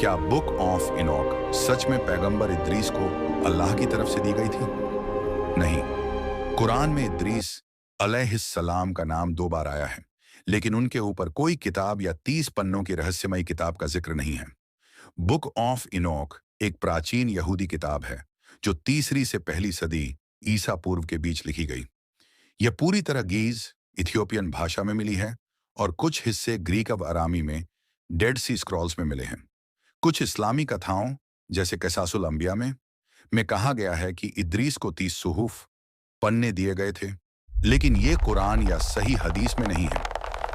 क्या book of Enoch सच में पैगंबर इद्रीस को अल्लाह की तरफ से दी गई थी? नहीं। कुरान में इद्रीस अलैहिस्सलाम का नाम 2 बार आया है, लेकिन उनके ऊपर कोई किताब या 30 पन्नों की रहस्यमयी किताब का जिक्र नहीं है। बुक ऑफ इनोक एक प्राचीन यहूदी किताब है जो तीसरी से पहली सदी ईसा पूर्व के बीच लिखी गई। यह पूरी तरह गीज इथियोपियन भाषा में मिली है और कुछ हिस्से ग्रीक अब अरामी में डेड सी स्क्रॉल्स में मिले हैं। कुछ इस्लामी कथाओं जैसे कैसासुल अंबिया में कहा गया है कि इद्रीस को 30 सुहूफ पन्ने दिए गए थे, लेकिन ये कुरान या सही हदीस में नहीं है।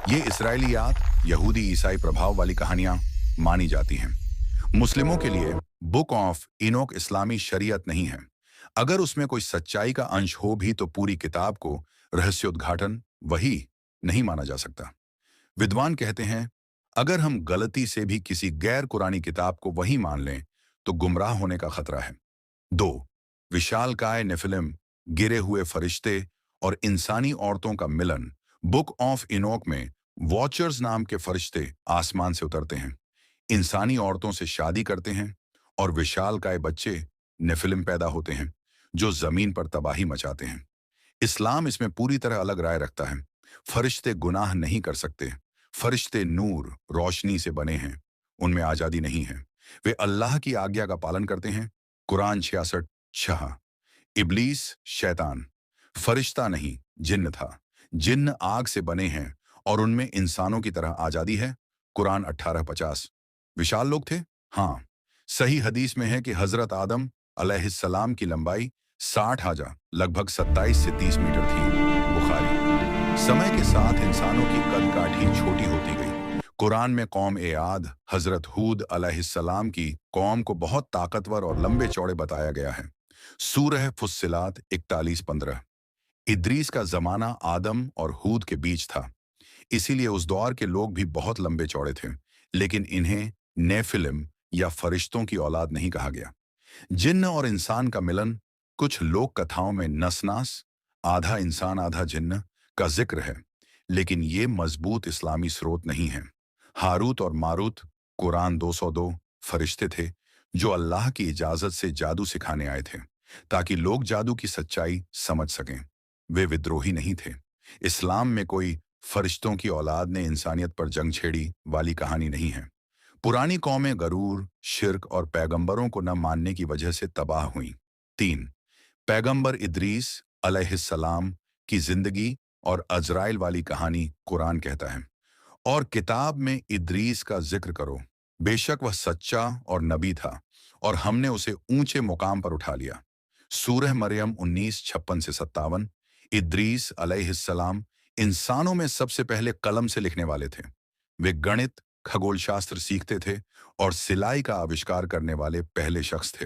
ये इस्राएलियात यहूदी ईसाई प्रभाव वाली कहानियां मानी जाती हैं। मुस्लिमों के लिए बुक ऑफ इनोक इस्लामी शरीयत नहीं है। अगर उसमें कोई सच्चाई का अंश हो भी तो पूरी किताब को रहस्योद्घाटन वही नहीं माना जा सकता। विद्वान कहते हैं, अगर हम गलती से भी किसी गैर कुरानी किताब को वही मान लें तो गुमराह होने का खतरा है। 2. विशालकाय नेफिलिम, गिरे हुए फरिश्ते और इंसानी औरतों का मिलन। बुक ऑफ इनोक में वॉचर्स नाम के फरिश्ते आसमान से उतरते हैं, इंसानी औरतों से शादी करते हैं और विशालकाय बच्चे नेफिलिम पैदा होते हैं जो जमीन पर तबाही मचाते हैं। इस्लाम इसमें पूरी तरह अलग राय रखता है। फरिश्ते गुनाह नहीं कर सकते। फरिश्ते नूर रोशनी से बने हैं, उनमें आजादी नहीं है। वे अल्लाह की आज्ञा का पालन करते हैं। कुरान 66:6। इब्लीस शैतान फरिश्ता नहीं जिन्न था। जिन्न आग से बने हैं और उनमें इंसानों की तरह आजादी है। कुरान 18:50। विशाल लोग थे? हाँ। सही हदीस में है कि हजरत आदम अलैहिस्सलाम की लंबाई 60 हाजा लगभग 27 से 30 मीटर थी। बुखारी। समय के साथ इंसानों की कद काठी छोटी होती गई। कुरान में कौम ए आद हजरत हूद अलैहिस्सलाम की कौम को बहुत ताकतवर और लंबे चौड़े बताया गया है। सूरह फुस्सिलात 41:15। इद्रीस का जमाना आदम और हूद के बीच था, इसीलिए उस दौर के लोग भी बहुत लंबे चौड़े थे, लेकिन इन्हें नेफिलिम या फरिश्तों की औलाद नहीं कहा गया। जिन्न और इंसान का मिलन कुछ लोक कथाओं में नसनास, आधा इंसान आधा जिन्न का जिक्र है, लेकिन ये मजबूत इस्लामी स्रोत नहीं है। हारूत और मारूत कुरान 202 फरिश्ते थे जो अल्लाह की इजाजत से जादू सिखाने आए थे ताकि लोग जादू की सच्चाई समझ सकें। वे विद्रोही नहीं थे। इस्लाम में कोई फरिश्तों की औलाद ने इंसानियत पर जंग छेड़ी वाली कहानी नहीं है। पुरानी कौमें गरूर, शिर्क और पैगंबरों को न मानने की वजह से तबाह हुईं। 3. पैगंबर इद्रीस अलैहिस्सलाम की जिंदगी और अजराइल वाली कहानी कुरान कहता है, और किताब में इद्रीस का जिक्र करो, बेशक वह सच्चा और नबी था और हमने उसे ऊंचे मुकाम पर उठा लिया। सूरह मरियम 19:56-57। इद्रीस अलैहिस्सलाम इंसानों में सबसे पहले कलम से लिखने वाले थे। वे गणित, खगोलशास्त्र सीखते थे और सिलाई का आविष्कार करने वाले पहले शख्स थे।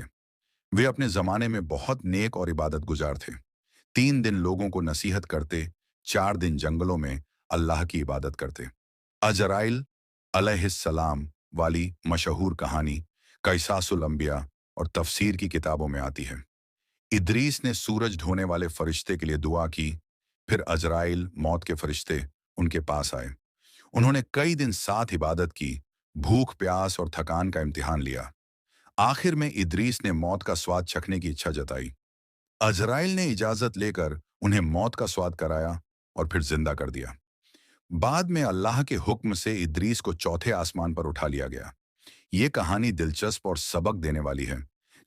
वे अपने जमाने में बहुत नेक और इबादत गुजार थे। 3 दिन लोगों को नसीहत करते, 4 दिन जंगलों में अल्लाह की इबादत करते। अजराइल अलैहिस्सलाम वाली मशहूर कहानी कैसासुल अंबिया और तफसीर की किताबों में आती है। इद्रीस ने सूरज ढोने वाले फरिश्ते के लिए दुआ की, फिर अजराइल मौत के फरिश्ते उनके पास आए। उन्होंने कई दिन साथ इबादत की, भूख प्यास और थकान का इम्तिहान लिया। आखिर में इद्रीस ने मौत का स्वाद चखने की इच्छा जताई। अजराइल ने इजाजत लेकर उन्हें मौत का स्वाद कराया और फिर जिंदा कर दिया। बाद में अल्लाह के हुक्म से इद्रीस को चौथे आसमान पर उठा लिया गया। ये कहानी दिलचस्प और सबक देने वाली है,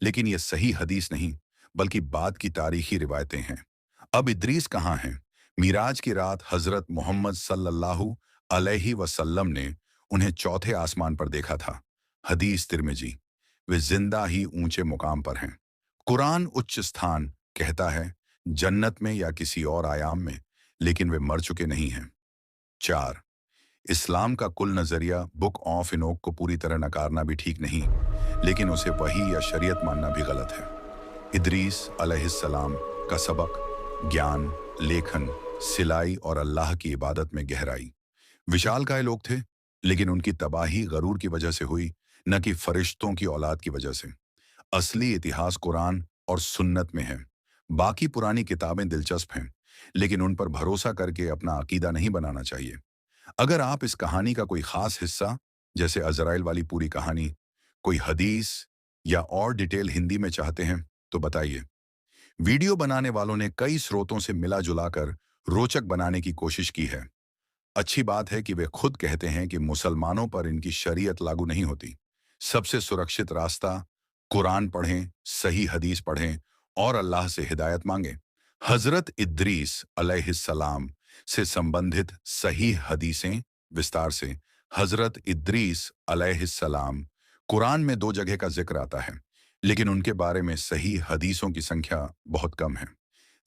लेकिन यह सही हदीस नहीं बल्कि बाद की तारीखी रिवायतें हैं। अब इद्रीस कहाँ हैं? मिराज की रात हजरत मोहम्मद सल्लल्लाहु अलैहि वसल्लम ने उन्हें चौथे आसमान पर देखा था। हदीस तिर्मिजी। वे जिंदा ही ऊंचे मुकाम पर हैं। कुरान उच्च स्थान कहता है जन्नत में या किसी और आयाम में, लेकिन वे मर चुके नहीं हैं। 4. इस्लाम का कुल नजरिया बुक ऑफ इनोक को पूरी तरह नकारना भी ठीक नहीं, लेकिन उसे वही या शरीयत मानना भी गलत है। इद्रीस अलैहिस्सलाम का सबक ज्ञान, लेखन, सिलाई और अल्लाह की इबादत में गहराई। विशालकाय लोग थे, लेकिन उनकी तबाही गरूर की वजह से हुई, न कि फरिश्तों की औलाद की वजह से। असली इतिहास कुरान और सुन्नत में है। बाकी पुरानी किताबें दिलचस्प हैं, लेकिन उन पर भरोसा करके अपना अकीदा नहीं बनाना चाहिए। अगर आप इस कहानी का कोई खास हिस्सा, जैसे अजराइल वाली पूरी कहानी, कोई हदीस या और डिटेल हिंदी में चाहते हैं तो बताइए। वीडियो बनाने वालों ने कई स्रोतों से मिला जुलाकर रोचक बनाने की कोशिश की है। अच्छी बात है कि वे खुद कहते हैं कि मुसलमानों पर इनकी शरीयत लागू नहीं होती। सबसे सुरक्षित रास्ता कुरान पढ़ें, सही हदीस पढ़ें और अल्लाह से हिदायत मांगें। हजरत इद्रीस अलैहिस्सलाम से संबंधित सही हदीसें विस्तार से। हजरत इद्रीस अलैहिस्सलाम कुरान में 2 जगह का जिक्र आता है, लेकिन उनके बारे में सही हदीसों की संख्या बहुत कम है।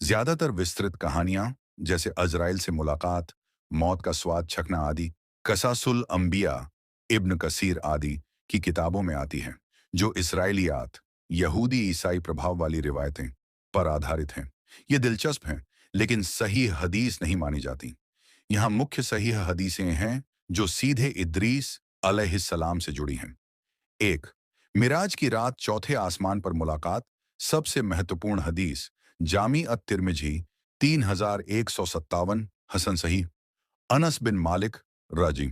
ज्यादातर विस्तृत कहानियां जैसे अजराइल से मुलाकात, मौत का स्वाद चखना आदि कसासुल अंबिया, इब्न कसीर आदि की किताबों में आती हैं, जो इसराइलियात, यहूदी ईसाई प्रभाव वाली रिवायतें पर आधारित हैं। ये दिलचस्प हैं, लेकिन सही हदीस नहीं मानी जाती। यहाँ मुख्य सही हदीसें हैं जो सीधे इद्रीस अलैहिस्सलाम से जुड़ी हैं। 1, मिराज की रात चौथे आसमान पर मुलाकात। सबसे महत्वपूर्ण हदीस जामी अत-तिरमिजी 3157 हसन सही। अनस बिन मालिक रजी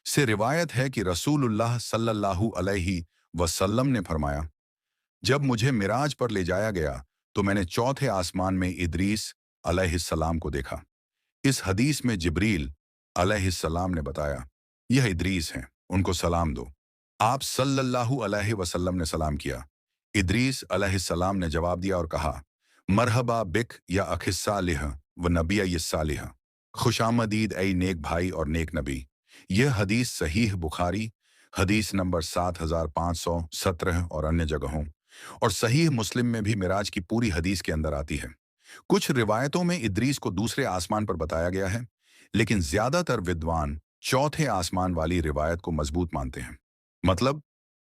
से रिवायत है कि रसूलुल्लाह सल्लल्लाहु अलैहि वसल्लम ने फरमाया, जब मुझे मिराज पर ले जाया गया तो मैंने चौथे आसमान में इद्रीस अलैहिस्सलाम को देखा। इस हदीस में जिब्रील अलैहिस्सलाम ने बताया, यह इद्रीस हैं, उनको सलाम दो। आप सल्लल्लाहु अलैहि वसल्लम ने सलाम किया। इद्रीस अलैहिस्सलाम ने जवाब दिया और कहा, मरहबा बिक या अखिस्सालिह व नबी सालिह। खुशामदीद ऐ नेक भाई और नेक नबी। यह हदीस सहीह बुखारी हदीस नंबर 7517 और अन्य जगहों और सहीह मुस्लिम में भी मिराज की पूरी हदीस के अंदर आती है। कुछ रिवायतों में इद्रीस को दूसरे आसमान पर बताया गया है, लेकिन ज्यादातर विद्वान चौथे आसमान वाली रिवायत को मजबूत मानते हैं। मतलब,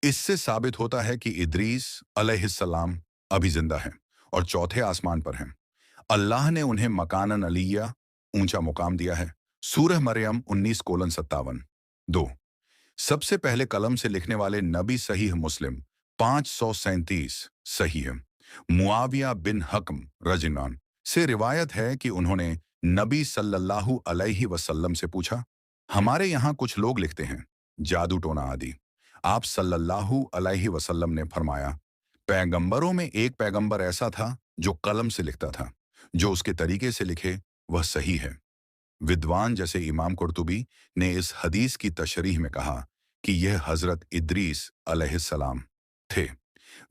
इससे साबित होता है कि इद्रीस अलैहिस्सलाम अभी जिंदा हैं और चौथे आसमान पर हैं। अल्लाह ने उन्हें मकानन अलिया, ऊंचा मुकाम दिया है। सूरह मरियम 19:57। 2, सबसे पहले कलम से लिखने वाले नबी सहीह मुस्लिम 537 सही है। मुआविया बिन हकम रजिनान से रिवायत है कि उन्होंने नबी सल्लल्लाहु अलैहि वसल्लम से पूछा, हमारे यहाँ कुछ लोग लिखते हैं जादू टोना आदि। आप सल्लल्लाहु अलैहि वसल्लम ने फरमाया, पैगंबरों में एक पैगंबर ऐसा था जो कलम से लिखता था, जो उसके तरीके से लिखे वह सही है। विद्वान जैसे इमाम कुर्तुबी ने इस हदीस की तशरीह में कहा कि यह हजरत इद्रीस अलैहिस्सलाम थे।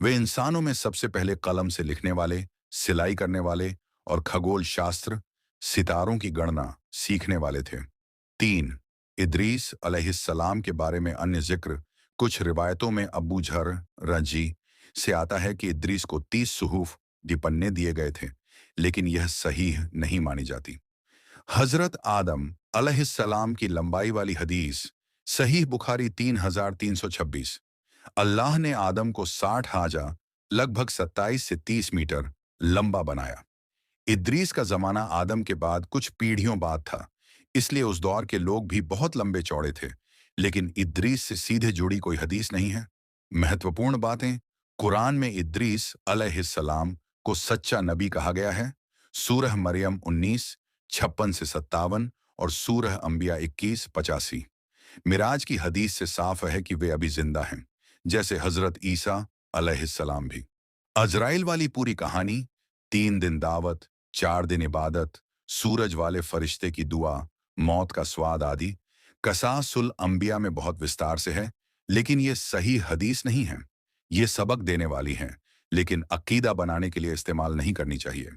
वे इंसानों में सबसे पहले कलम से लिखने वाले, सिलाई करने वाले और खगोल शास्त्र, सितारों की गणना सीखने वाले थे। 3, इद्रीस अलैहिस्सलाम के बारे में अन्य जिक्र। कुछ रिवायतों में अबू झर रजी से आता है कि इद्रीस को 30 सुहूफ पन्ने दिए गए थे, लेकिन यह सही नहीं मानी जाती। हजरत आदम अलैहिस्सलाम की लंबाई वाली हदीस सहीह बुखारी 3326। अल्लाह ने आदम को 60 हाजा लगभग 27 से 30 मीटर लंबा बनाया। इद्रीस का जमाना आदम के बाद कुछ पीढ़ियों बाद था, इसलिए उस दौर के लोग भी बहुत लंबे चौड़े थे, लेकिन इद्रीस से सीधे जुड़ी कोई हदीस नहीं है। महत्वपूर्ण बातें, कुरान में इद्रीस अलैहिस्सलाम को सच्चा नबी कहा गया है। सूरह मरियम 19:56 से 57 और सूरह अंबिया 21:85। मिराज की हदीस से साफ है कि वे अभी जिंदा हैं, जैसे हजरत ईसा अलैहिस्सलाम भी। अजराइल वाली पूरी कहानी, 3 दिन दावत, 4 दिन इबादत, सूरज वाले फरिश्ते की दुआ, मौत का स्वाद आदि कसासुल अंबिया में बहुत विस्तार से है, लेकिन ये सही हदीस नहीं है। ये सबक देने वाली हैं, लेकिन अकीदा बनाने के लिए इस्तेमाल नहीं करनी चाहिए।